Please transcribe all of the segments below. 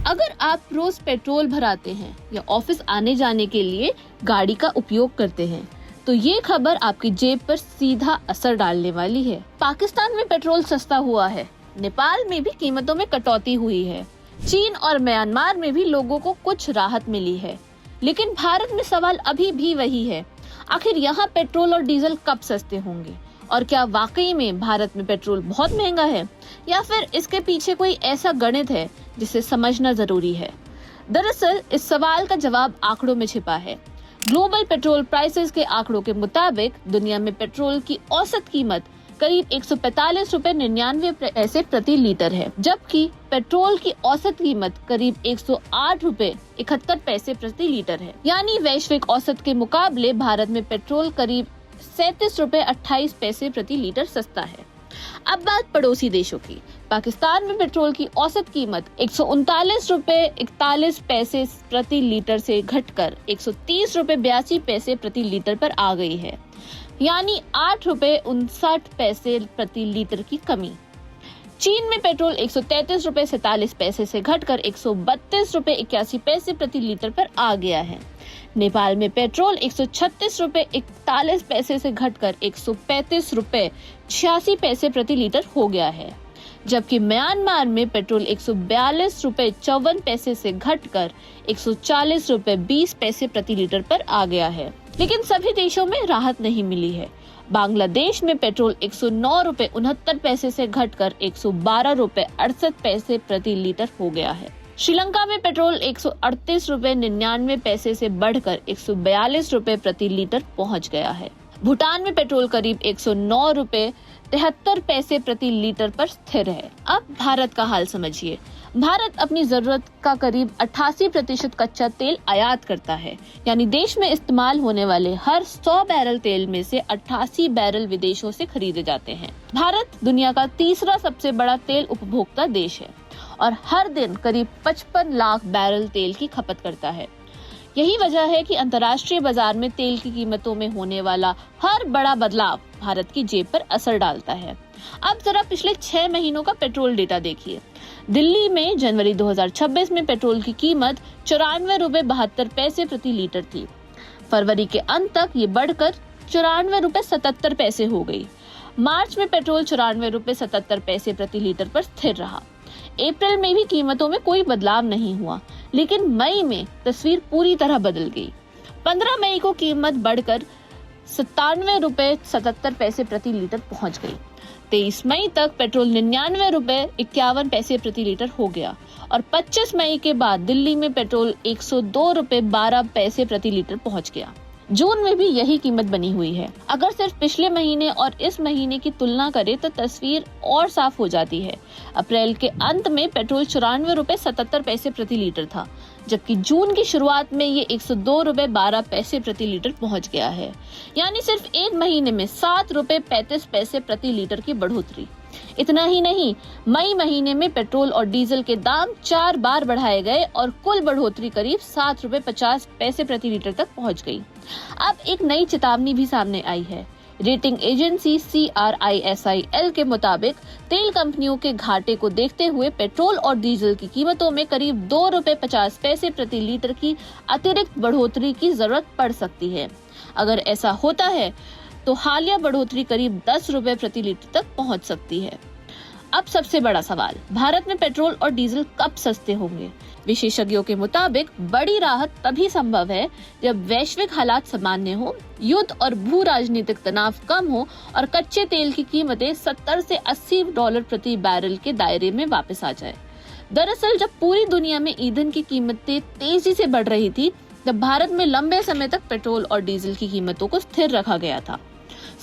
अगर आप रोज पेट्रोल भराते हैं या ऑफिस आने जाने के लिए गाड़ी का उपयोग करते हैं तो ये खबर आपकी जेब पर सीधा असर डालने वाली है। पाकिस्तान में पेट्रोल सस्ता हुआ है, नेपाल में भी कीमतों में कटौती हुई है, चीन और म्यांमार में भी लोगों को कुछ राहत मिली है, लेकिन भारत में सवाल अभी भी वही है, आखिर यहाँ पेट्रोल और डीजल कब सस्ते होंगे? और क्या वाकई में भारत में पेट्रोल बहुत महंगा है या फिर इसके पीछे कोई ऐसा गणित है जिसे समझना जरूरी है? दरअसल इस सवाल का जवाब आंकड़ों में छिपा है। ग्लोबल पेट्रोल प्राइसेस के आंकड़ों के मुताबिक दुनिया में पेट्रोल की औसत कीमत करीब 145 रुपए 99 पैसे प्रति लीटर है, जबकि पेट्रोल की औसत कीमत करीब 108 रुपए 71 पैसे प्रति लीटर है। यानी वैश्विक औसत के मुकाबले भारत में पेट्रोल करीब 37 रुपए 28 पैसे प्रति लीटर सस्ता है। अब बात पड़ोसी देशों की। पाकिस्तान में पेट्रोल की औसत कीमत 139 रुपए 41 पैसे प्रति लीटर से घटकर 130 रुपए 82 पैसे प्रति लीटर पर आ गई है, यानी 8 रुपए 59 पैसे प्रति लीटर की कमी। चीन में पेट्रोल 133 रुपए 47 पैसे से घटकर 132 रुपए 81 पैसे प्रति लीटर पर आ गया है। नेपाल में पेट्रोल 136 रुपए 41 पैसे से घटकर 135 रुपए 86 पैसे प्रति लीटर हो गया है, जबकि म्यांमार में पेट्रोल 142 रुपए 54 पैसे से घटकर 140 रुपए 20 पैसे प्रति लीटर पर आ गया है। लेकिन सभी देशों में राहत नहीं मिली है। बांग्लादेश में पेट्रोल 109 रुपए 69 पैसे से घटकर 112 रुपए 68 पैसे प्रति लीटर हो गया है। श्रीलंका में पेट्रोल 138 रुपए 99 पैसे से बढ़कर 142 रुपए प्रति लीटर पहुंच गया है। भूटान में पेट्रोल करीब 109 रुपए 73 पैसे प्रति लीटर पर स्थिर है। अब भारत का हाल समझिए। भारत अपनी जरूरत का करीब 88% कच्चा तेल आयात करता है, यानी देश में इस्तेमाल होने वाले हर 100 बैरल तेल में से 88 बैरल विदेशों से खरीदे जाते हैं। भारत दुनिया का तीसरा सबसे बड़ा तेल उपभोक्ता देश है और हर दिन करीब 55 लाख बैरल तेल की खपत करता है। यही वजह है कि अंतर्राष्ट्रीय बाजार में तेल की कीमतों में होने वाला हर बड़ा बदलाव भारत की जेब पर असर डालता है। अब जरा पिछले 6 महीनों का पेट्रोल डेटा देखिए। दिल्ली में जनवरी 2026 में पेट्रोल की कीमत 94 रुपए 72 पैसे प्रति लीटर थी। फरवरी के अंत तक ये बढ़कर 94 रुपए 77 पैसे हो गई। मार्च में पेट्रोल 94 रुपए 77 पैसे प्रति लीटर पर स्थिर रहा। अप्रैल में भी कीमतों में कोई बदलाव नहीं हुआ, लेकिन मई में तस्वीर पूरी तरह बदल गई। 15 मई को कीमत बढ़कर 97 रुपए 77 पैसे प्रति लीटर पहुंच गई। 23 मई तक पेट्रोल 99 रुपए 51 पैसे प्रति लीटर हो गया और 25 मई के बाद दिल्ली में पेट्रोल 102 रुपए 12 पैसे प्रति लीटर पहुंच गया। जून में भी यही कीमत बनी हुई है। अगर सिर्फ पिछले महीने और इस महीने की तुलना करें तो तस्वीर और साफ हो जाती है। अप्रैल के अंत में पेट्रोल 94 रुपए 77 पैसे प्रति लीटर था, जबकि जून की शुरुआत में ये 102 रुपए 12 पैसे प्रति लीटर पहुंच गया है, यानी सिर्फ एक महीने में 7 रुपए 35 पैसे प्रति लीटर की बढ़ोतरी। इतना ही नहीं, मई महीने में पेट्रोल और डीजल के दाम 4 बार बढ़ाए गए और कुल बढ़ोतरी करीब 7 रुपए 50 पैसे प्रति लीटर तक पहुंच गई। अब एक नई चेतावनी भी सामने आई है। रेटिंग एजेंसी CRISIL के मुताबिक तेल कंपनियों के घाटे को देखते हुए पेट्रोल और डीजल की कीमतों में करीब 2 रुपए 50 पैसे प्रति लीटर की अतिरिक्त बढ़ोतरी की जरूरत पड़ सकती है। अगर ऐसा होता है तो हालिया बढ़ोतरी करीब 10 रुपए प्रति लीटर तक पहुंच सकती है। अब सबसे बड़ा सवाल, भारत में पेट्रोल और डीजल कब सस्ते होंगे? विशेषज्ञों के मुताबिक बड़ी राहत तभी संभव है जब वैश्विक हालात सामान्य हो, युद्ध और भू राजनीतिक तनाव कम हो और कच्चे तेल की कीमतें 70 से 80 डॉलर प्रति बैरल के दायरे में वापस आ जाए। दरअसल जब पूरी दुनिया में ईंधन की कीमतें तेजी से बढ़ रही थी, तब भारत में लंबे समय तक पेट्रोल और डीजल की कीमतों को स्थिर रखा गया था।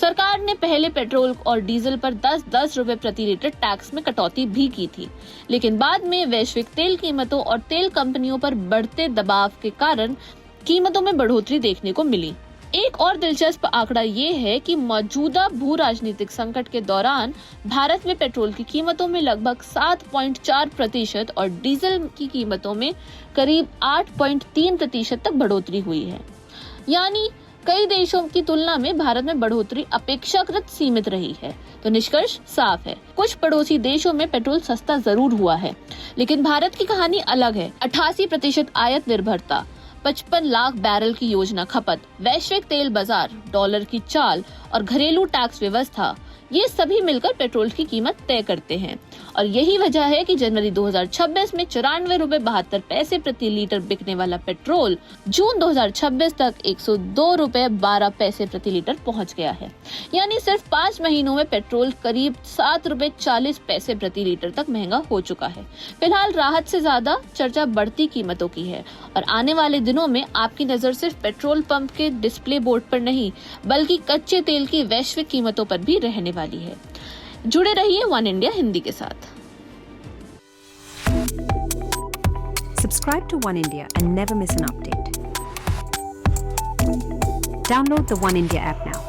सरकार ने पहले पेट्रोल और डीजल पर 10-10 रुपए प्रति लीटर टैक्स में कटौती भी की थी, लेकिन बाद में वैश्विक तेल कीमतों और तेल कंपनियों पर बढ़ते दबाव के कारण कीमतों में बढ़ोतरी देखने को मिली। एक और दिलचस्प आंकड़ा ये है कि मौजूदा भू राजनीतिक संकट के दौरान भारत में पेट्रोल की कीमतों में लगभग 7.4% और डीजल की कीमतों में करीब 8.3% तक बढ़ोतरी हुई है। यानी कई देशों की तुलना में भारत में बढ़ोतरी अपेक्षाकृत सीमित रही है। तो निष्कर्ष साफ है, कुछ पड़ोसी देशों में पेट्रोल सस्ता जरूर हुआ है, लेकिन भारत की कहानी अलग है। 88% आयात निर्भरता, 55 लाख बैरल की योजना खपत, वैश्विक तेल बाजार, डॉलर की चाल और घरेलू टैक्स व्यवस्था, ये सभी मिलकर पेट्रोल की कीमत तय करते हैं। और यही वजह है कि जनवरी 2026 में 94 रुपए 72 पैसे प्रति लीटर बिकने वाला पेट्रोल जून 2026 तक 102 रुपए 12 पैसे प्रति लीटर पहुंच गया है। यानी सिर्फ 5 महीनों में पेट्रोल करीब 7 रुपए 40 पैसे प्रति लीटर तक महंगा हो चुका है। फिलहाल राहत से ज्यादा चर्चा बढ़ती कीमतों की है और आने वाले दिनों में आपकी नजर सिर्फ पेट्रोल पंप के डिस्प्ले बोर्ड पर नहीं, बल्कि कच्चे तेल की वैश्विक कीमतों पर भी रहने वाली है। जुड़े रहिए वन इंडिया हिंदी के साथ। Subscribe to One India and never miss an update. Download the One India app now.